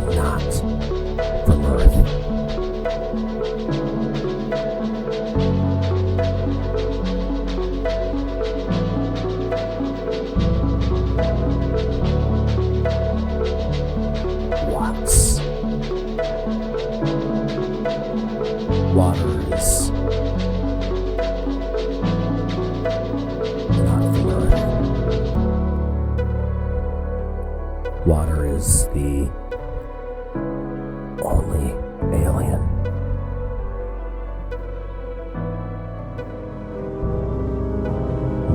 not from Earth. Watts. Water is not from Earth. Water is the only alien.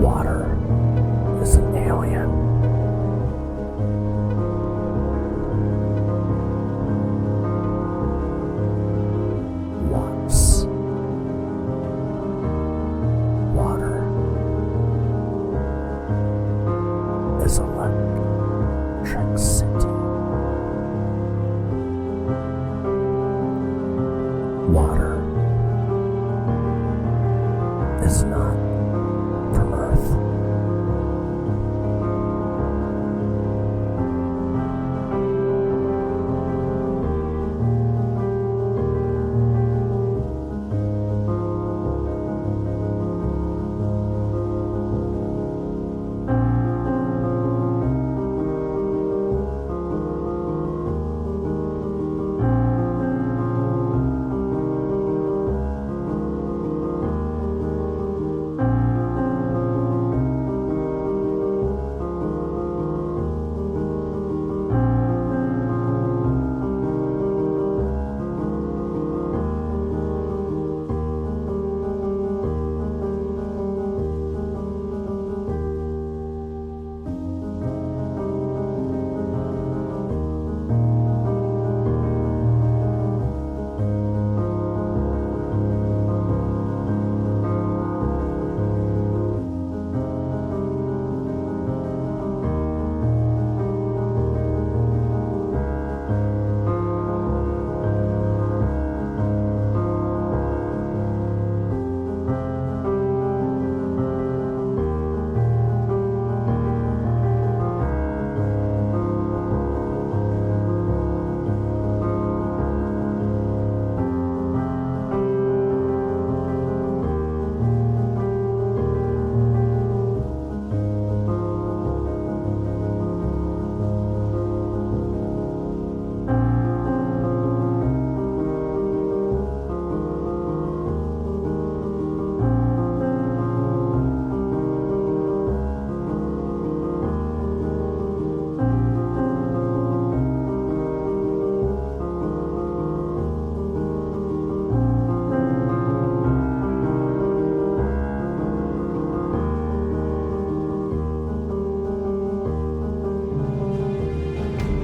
Water is an alien. Watts. Water is electricity. Water is not from Earth.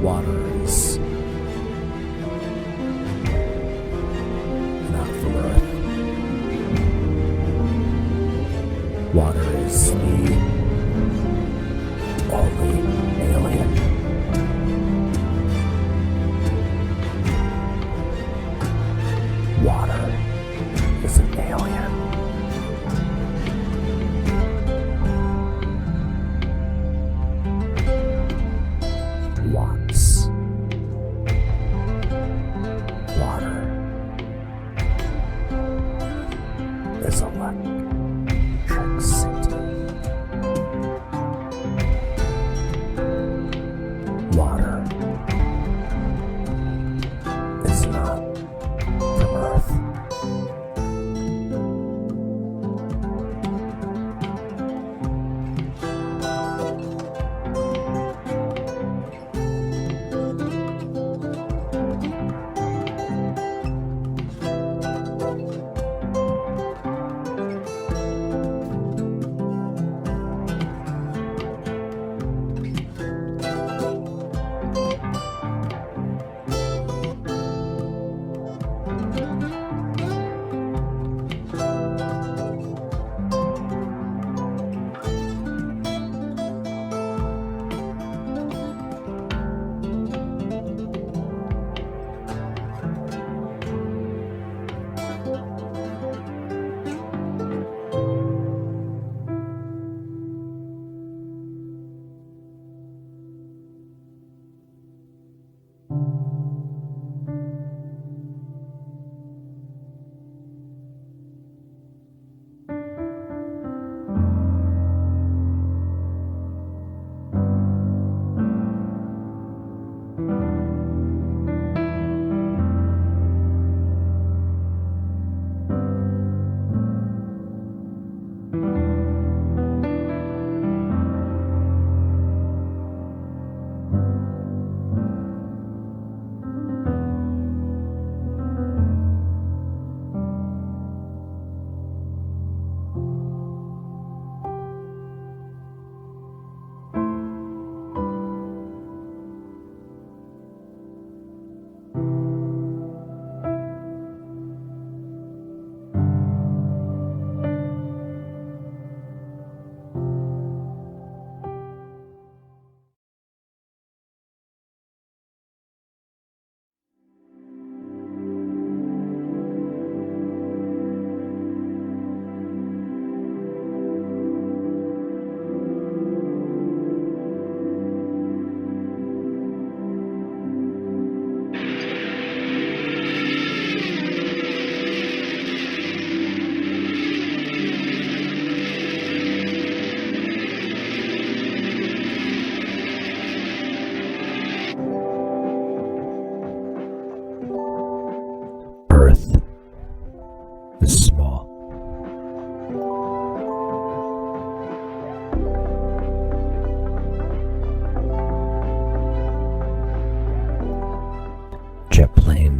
Water is not from Earth. Water is the only alien. Water is an alien. Watts.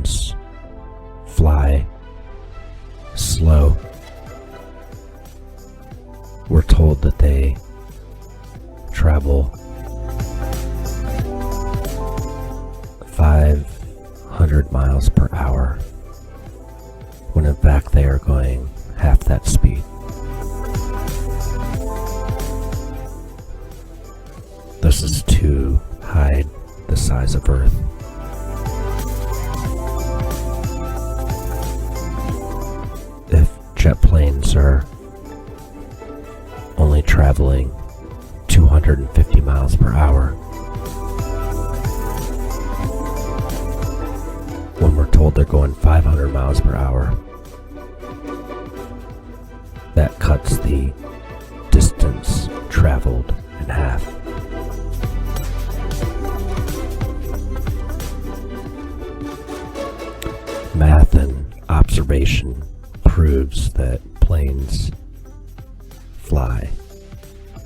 planes fly slow. We're told that they travel 500 miles per hour, when in fact they are going half that speed. This is to hide the size of Earth. If jet planes are only traveling 250 miles per hour, when we're told they're going 500 miles per hour, that cuts the distance traveled in half. Math and observation proves that planes fly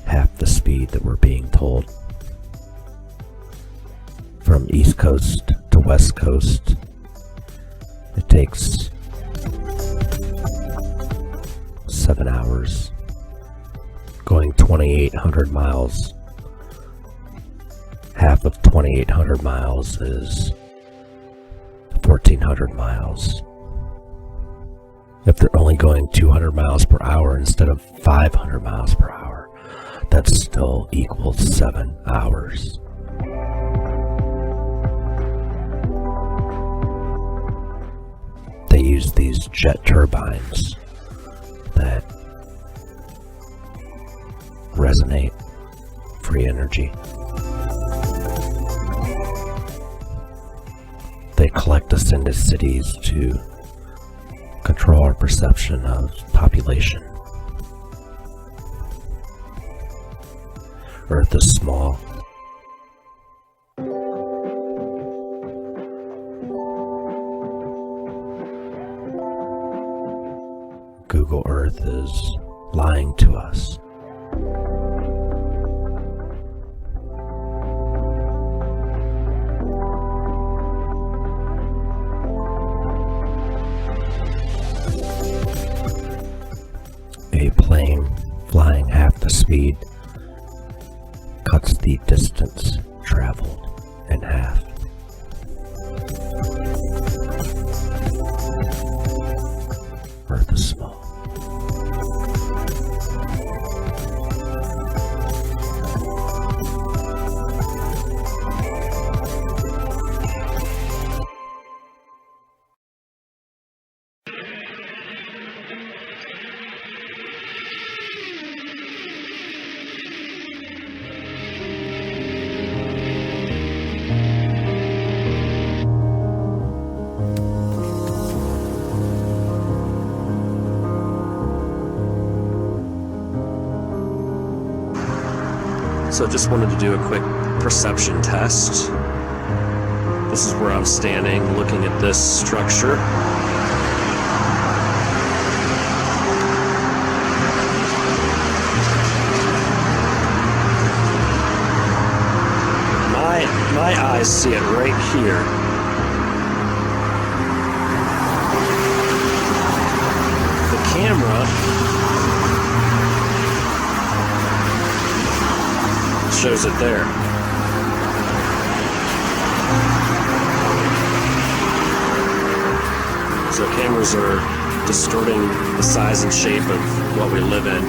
half the speed that we're being told. From East Coast to West Coast, it takes 7 hours. Going 2,800 miles. Half of 2,800 miles is 1,400 miles. If they're only going 200 miles per hour instead of 500 miles per hour, that still equals 7 hours. They use these jet turbines that resonate free energy. They collect us into cities to control our perception of population. Earth is small. Google Earth is lying to us. A plane flying half the speed cuts the distance traveled in half. Earth is small. So just wanted to do a quick perception test. This is where I'm standing looking at this structure. My eyes see it right here. The camera shows it there. So cameras are distorting the size and shape of what we live in.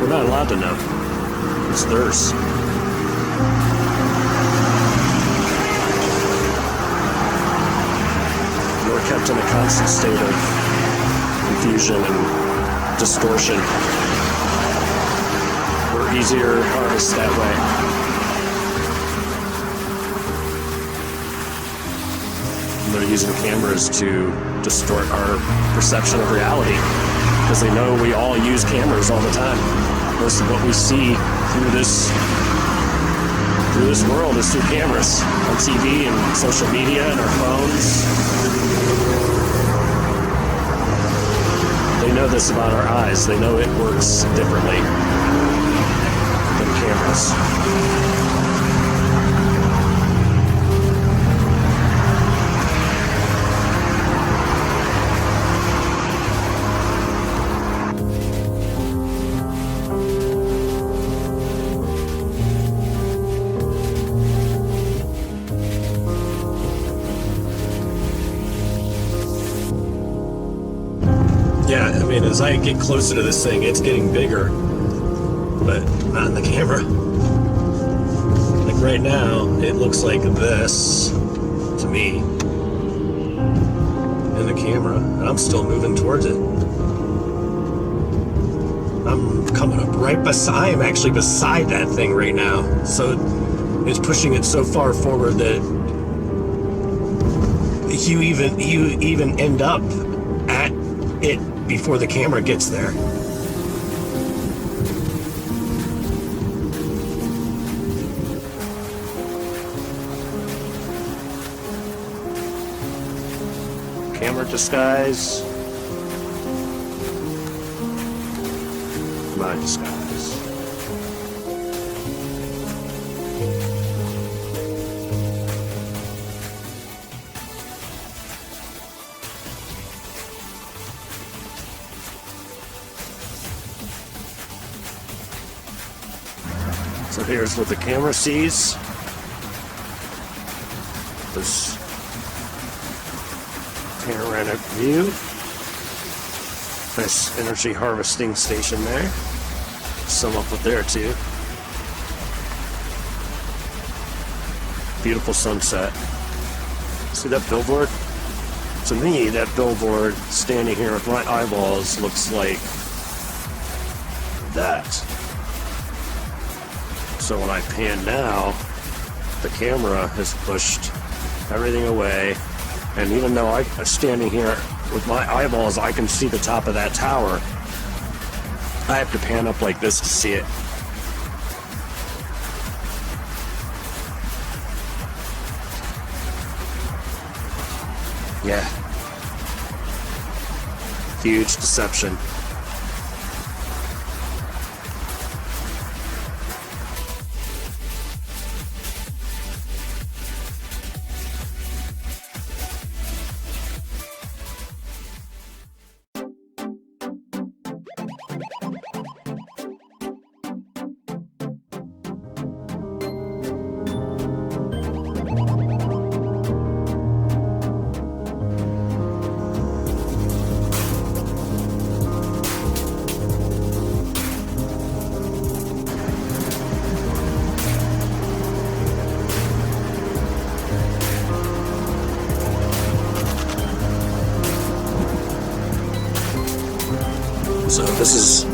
We're not allowed to know. It's theirs. We're kept in a constant state of confusion and distortion. We're easier to harness that way. And they're using cameras to distort our perception of reality because they know we all use cameras all the time. Most of what we see through this world is through cameras on TV and social media and our phones. They know this about our eyes. They know it works differently than cameras. mean, as I get closer to this thing, it's getting bigger, but not in the camera. Like right now, it looks like this to me in the camera, and I'm still moving towards it. I'm coming up right beside, I'm actually beside that thing right now. So it's pushing it so far forward that you even end up at it before the camera gets there. Camera disguise. My disguise. So here's what the camera sees. This panoramic view. Nice energy harvesting station there. Some up with there too. Beautiful sunset. See that billboard? To me, that billboard standing here with my eyeballs looks like that. So when I pan now, the camera has pushed everything away, and even though I'm standing here with my eyeballs, I can see the top of that tower. I have to pan up like this to see it. Yeah. Huge deception. So this is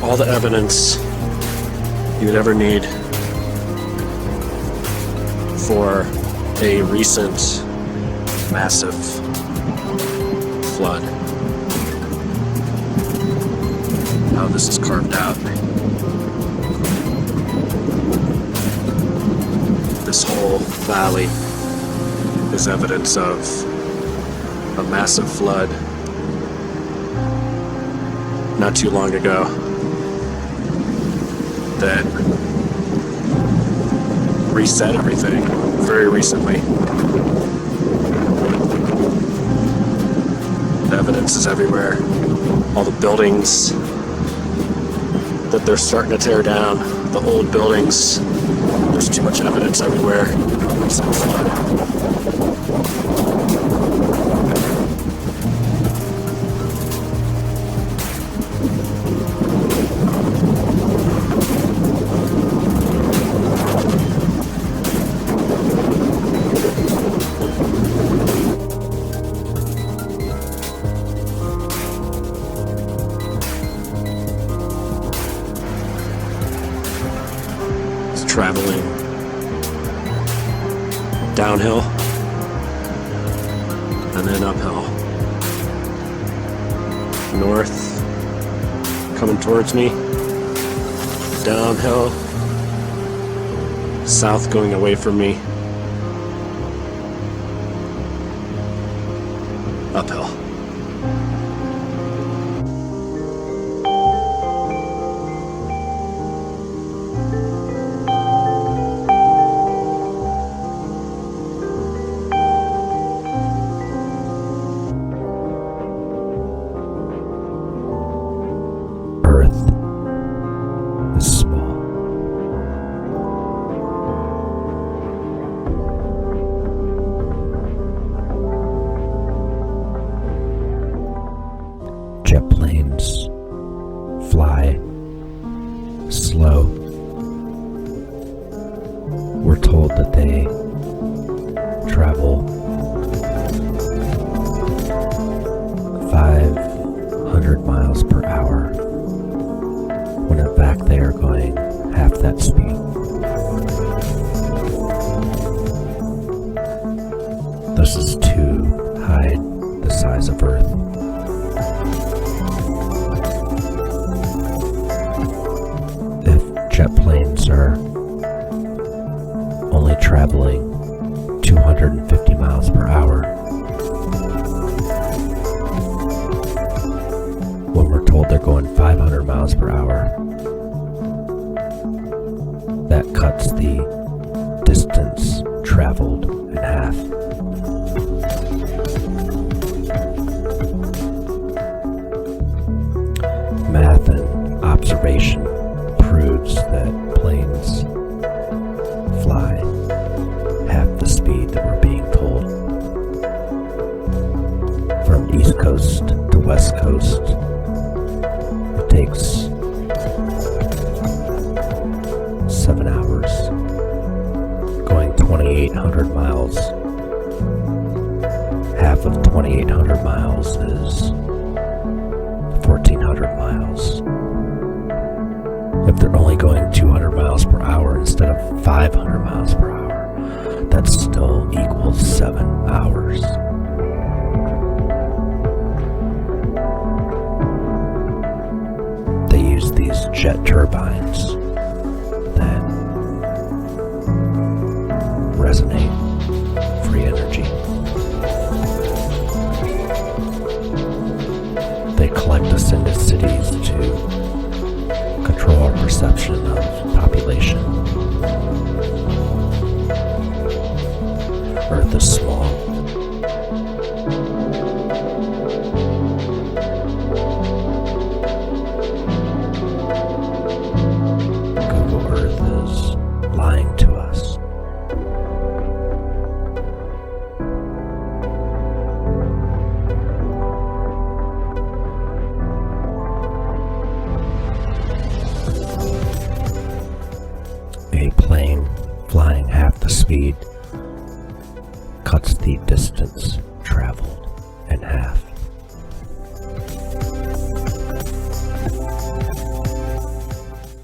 all the evidence you would ever need for a recent massive flood. How this is carved out. This whole valley is evidence of a massive flood not too long ago that reset everything very recently. The evidence is everywhere. All the buildings that they're starting to tear down, the old buildings, there's too much evidence everywhere. Recent flood. Traveling downhill and then uphill. North coming towards me, downhill, south going away from me, uphill. We're told that they travel 500 miles per hour, when in fact they are going half that speed. This is to hide the size of Earth. If jet planes are only traveling 250 miles per hour, when we're told they're going 500 miles per hour, that cuts the distance traveled in half. Math and observation proves that planes fly half the speed that we're being told. From East Coast to West Coast, it takes 7 hours, going 2,800 miles. Half of 2,800 miles is 1,400 miles. If they're only going 200 miles per hour instead of 500 miles per hour, that still equals 7 hours. They use these jet turbines that resonate free energy. They collect us into cities to control our perception of population. Earth is small. Google Earth is lying to us. A plane flying half the speed cuts the distance traveled in half.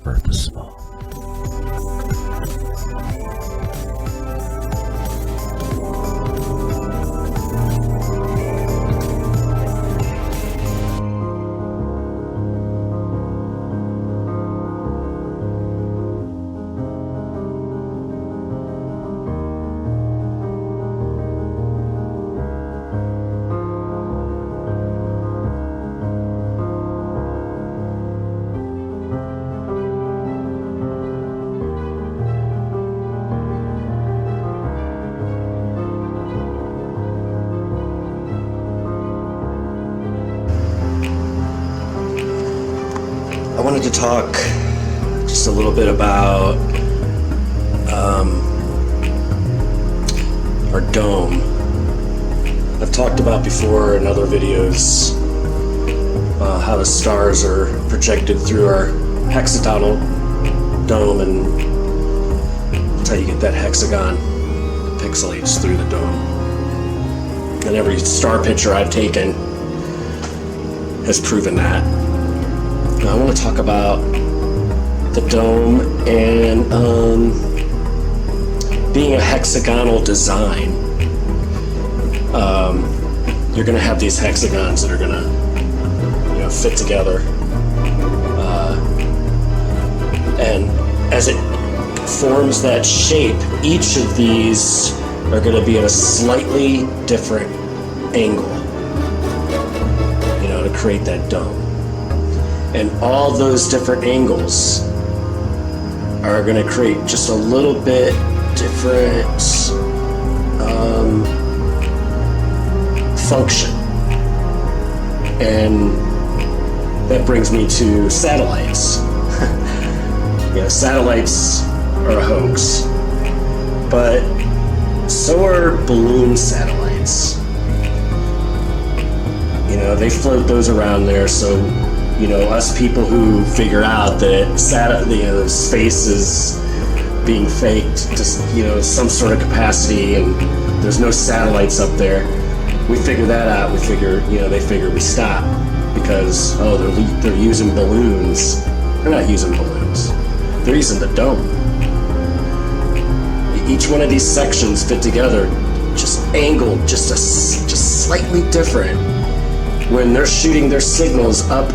Earth is small. I wanted to talk just a little bit about our dome. I've talked about before in other videos how the stars are projected through our hexagonal dome, and that's how you get that hexagon pixelates through the dome. And every star picture I've taken has proven that. Now I want to talk about the dome and being a hexagonal design. You're going to have these hexagons that are going to, fit together, and as it forms that shape, each of these are going to be at a slightly different angle, to create that dome. And all those different angles are going to create just a little bit different function. And that brings me to satellites. Satellites are a hoax, but so are balloon satellites. They float those around there, so us people who figure out that space is being faked, just, some sort of capacity, and there's no satellites up there. We figure that out. We figure, they figure we stop because, they're using balloons. They're not using balloons. They're using the dome. Each one of these sections fit together, just angled, just slightly different. When they're shooting their signals up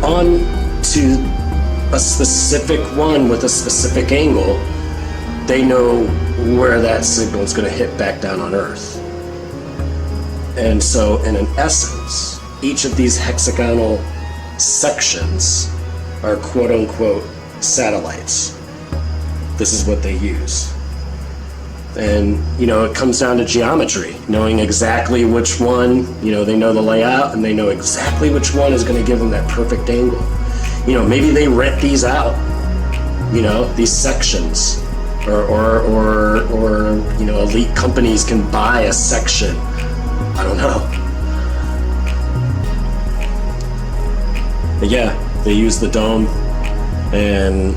onto a specific one with a specific angle, they know where that signal is going to hit back down on Earth. And so, in essence, each of these hexagonal sections are quote-unquote satellites. This is what they use. And, it comes down to geometry, knowing exactly which one, they know the layout and they know exactly which one is going to give them that perfect angle. Maybe they rent these out, these sections, or elite companies can buy a section. I don't know. But yeah, they use the dome, and,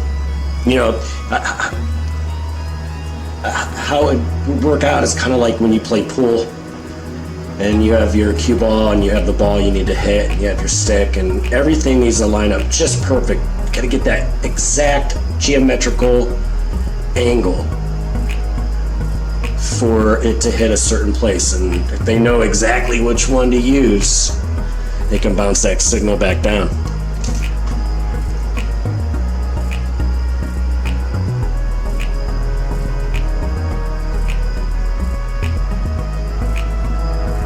how it would work out is kind of like when you play pool and you have your cue ball and you have the ball you need to hit and you have your stick and everything needs to line up just perfect. You gotta get that exact geometrical angle for it to hit a certain place, and if they know exactly which one to use, they can bounce that signal back down.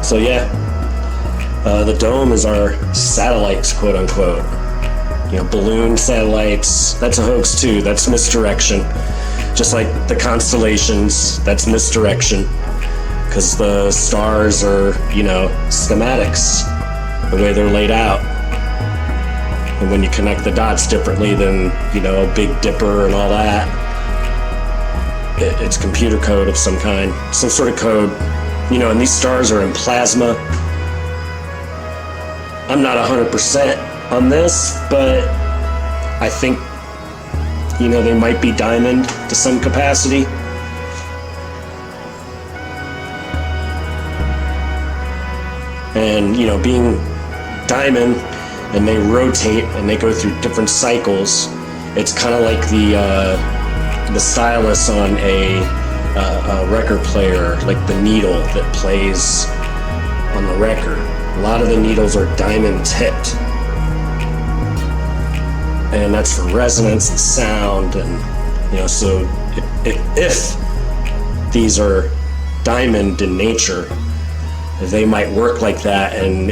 So yeah, the dome is our satellites, quote unquote. Balloon satellites, that's a hoax too, that's misdirection. Just like the constellations, that's misdirection. Because the stars are, schematics, the way they're laid out. And when you connect the dots differently than, a Big Dipper and all that, it's computer code of some kind, some sort of code. And these stars are in plasma. I'm not 100% on this, but I think, they might be diamond to some capacity. And, being diamond, and they rotate and they go through different cycles, it's kind of like the stylus on a record player, like the needle that plays on the record. A lot of the needles are diamond tipped, and that's for resonance and sound, and so if these are diamond in nature, they might work like that, and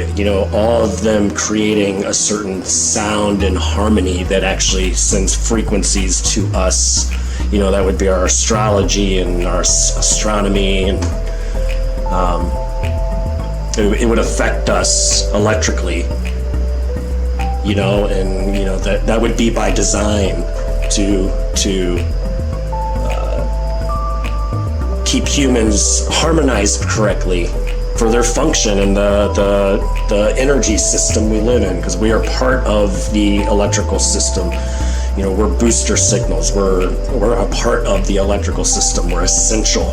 all of them creating a certain sound and harmony that actually sends frequencies to us. That would be our astrology and our astronomy, and it would affect us electrically, and that would be by design to keep humans harmonized correctly for their function and the energy system we live in, because we are part of the electrical system. We're booster signals. We're a part of the electrical system. We're essential.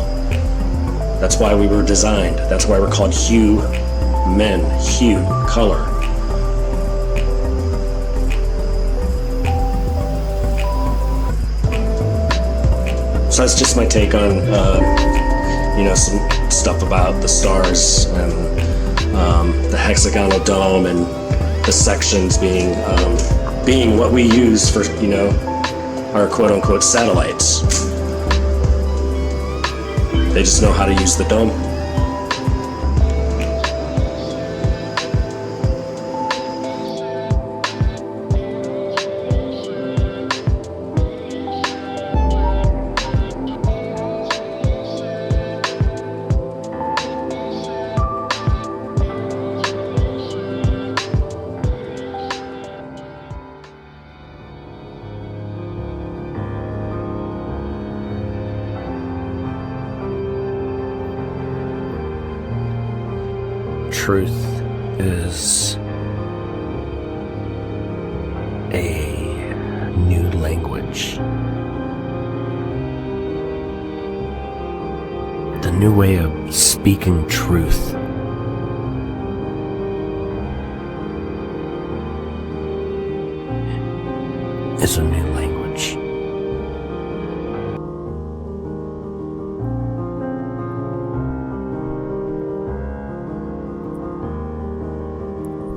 That's why we were designed. That's why we're called hue men. Hue, color. So that's just my take on, some stuff about the stars and the hexagonal dome and the sections being what we use for, our quote-unquote satellites. They just know how to use the dome. Truth is a new language. new way of speaking truth. It's a new language.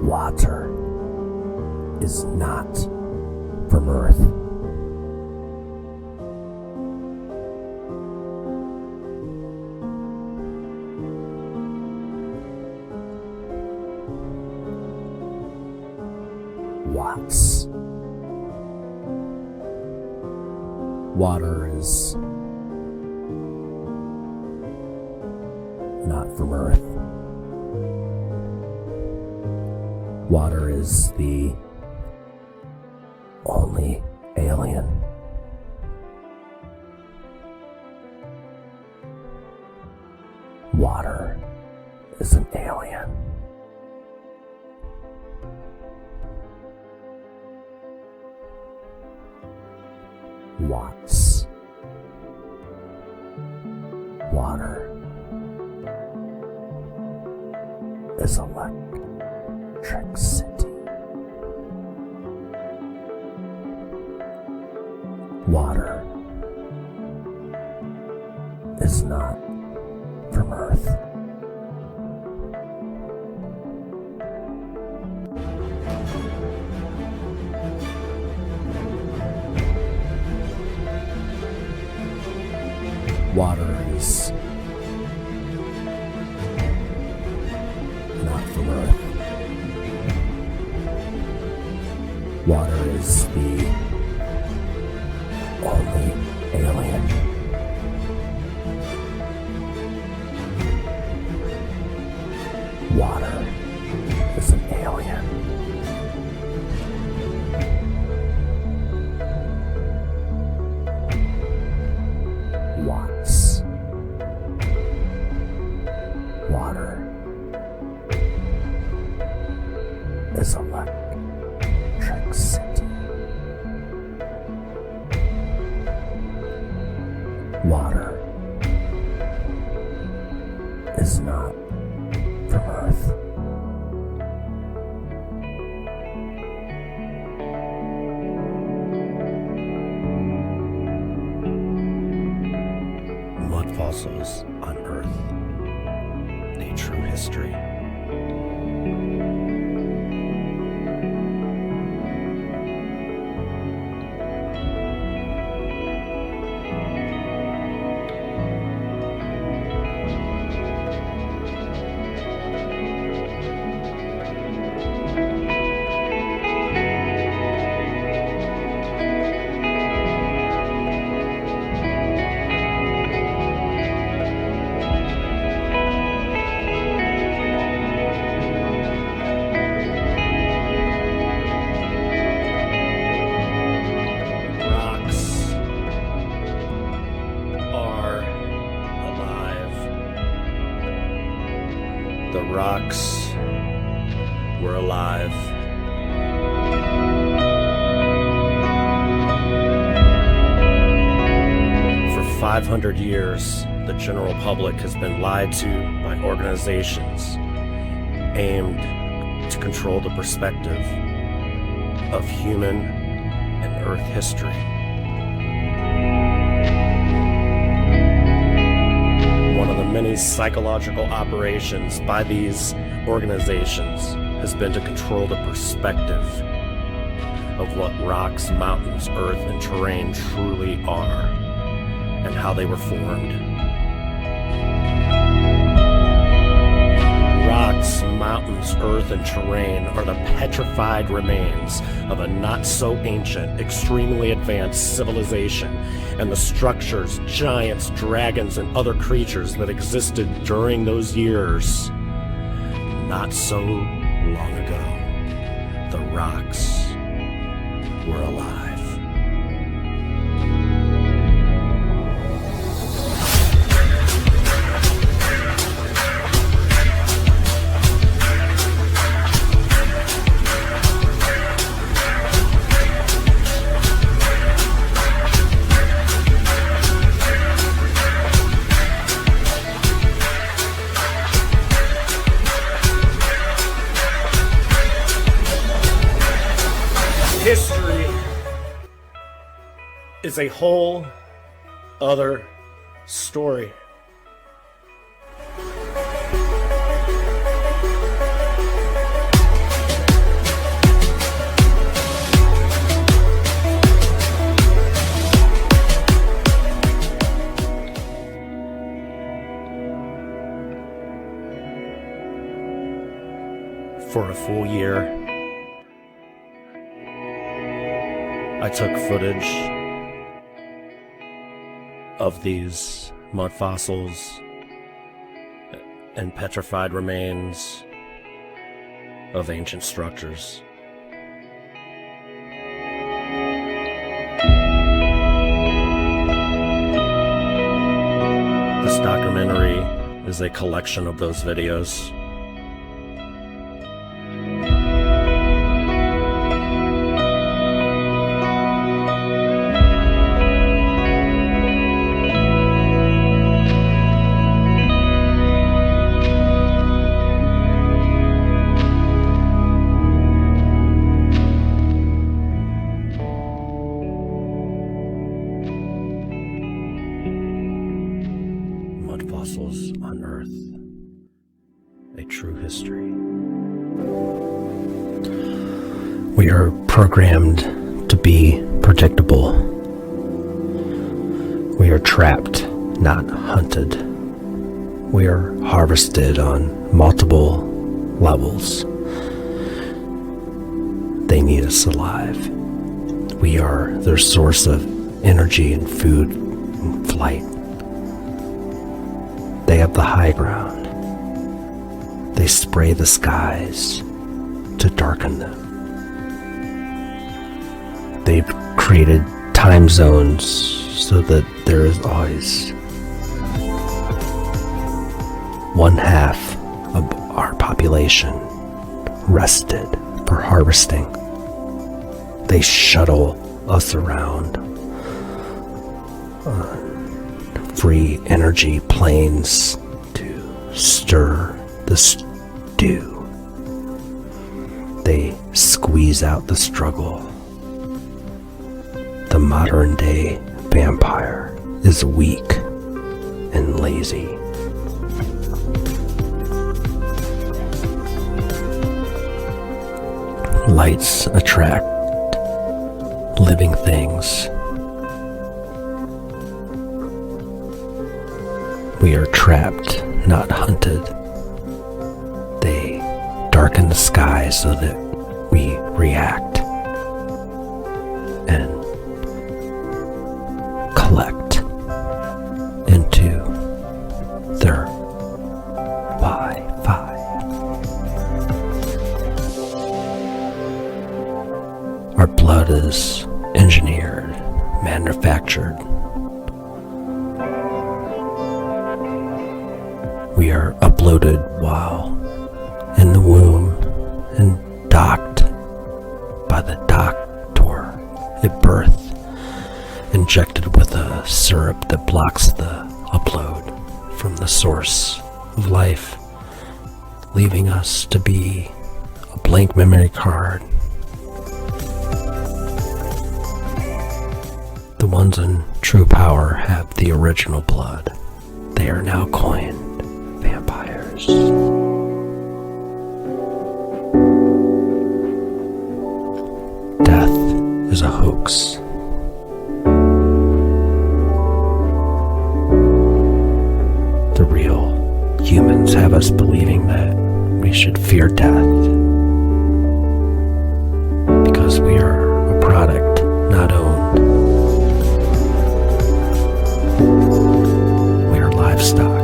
Water is not from Earth. Watts. Water is not from Earth. Water is the only alien. Water is an alien. Watts. Water is electricity. Water is not from Earth. Water is not from Earth. Water is the only alien. Water is an alien. Watts. Water is electricity. Water is not from Earth. Mud fossils on Earth, a true history. The rocks were alive. For 500 years, the general public has been lied to by organizations aimed to control the perspective of human and Earth history. One of the many psychological operations by these organizations has been to control the perspective of what rocks, mountains, earth, and terrain truly are, and how they were formed. Rocks, mountains, earth, and terrain are the petrified remains of a not-so-ancient, extremely advanced civilization, and the structures, giants, dragons, and other creatures that existed during those years. Not so long ago, the rocks were alive. is a whole other story. For a full year, I took footage of these mud fossils and petrified remains of ancient structures. This documentary is a collection of those videos. Fossils unearth a true history. We are programmed to be predictable. We are trapped, not hunted. We are harvested on multiple levels. They need us alive. We are their source of energy and food and flight. They have the high ground. They spray the skies to darken them. They've created time zones so that there is always one half of our population rested for harvesting. They shuttle us around free energy planes to stir the stew. They squeeze out the struggle. The modern day vampire is weak and lazy. Lights attract living things. We are trapped, not hunted. They darken the sky so that we react and collect into their Wi-Fi. Our blood is engineered, manufactured. We are uploaded while in the womb and docked by the doctor at birth, injected with a syrup that blocks the upload from the source of life, leaving us to be a blank memory card. The ones in true power have the original blood. They are now coined vampires. Death is a hoax. The real humans have us believing that we should fear death because we are a product, not owned. We are livestock.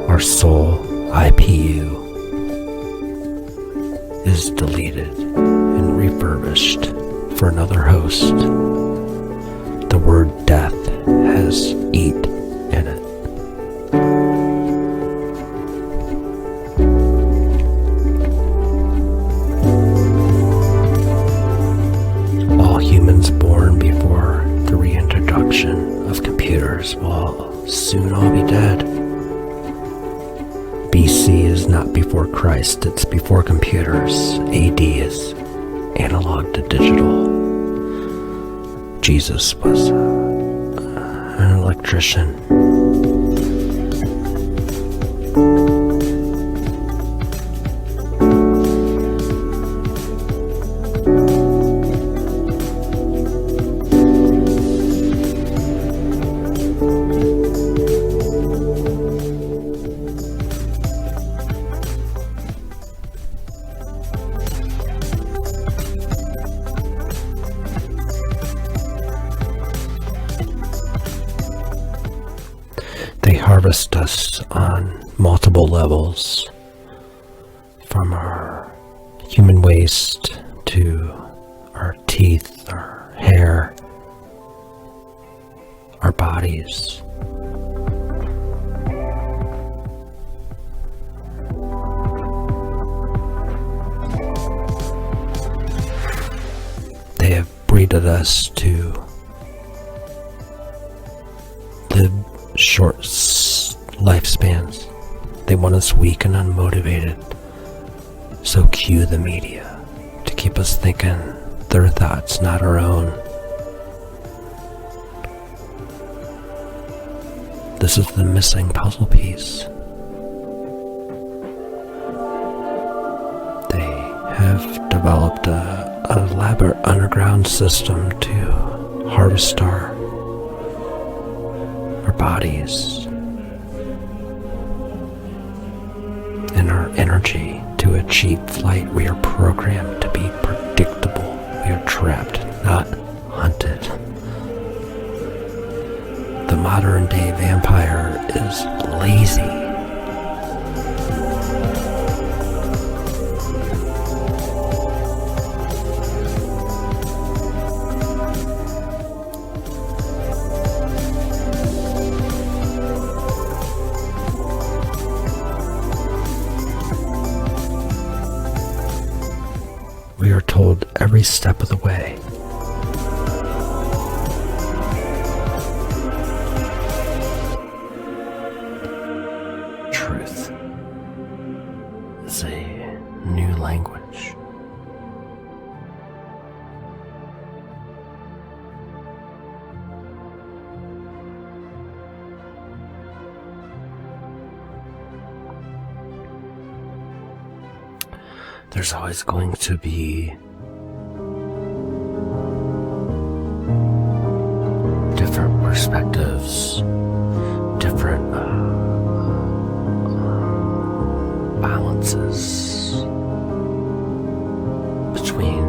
Our soul IPU is deleted and refurbished for another host. The word death has eat in it. All humans born before the reintroduction of computers will soon all be dead. BC is not before Christ, it's before computers. AD is analog to digital. Jesus was an electrician. They harvest us on multiple levels, from our human waste to our teeth, our hair, our bodies. They have breeded us to live short lifespans. They want us weak and unmotivated. So cue the media to keep us thinking their thoughts, not our own. This is the missing puzzle piece. They have developed an elaborate underground system to harvest our bodies and our energy to achieve flight. We are programmed to be predictable. We are trapped, not hunted. The modern day vampire is lazy. We are told every step of the way. Truth is a new language. There's always going to be different perspectives, different balances between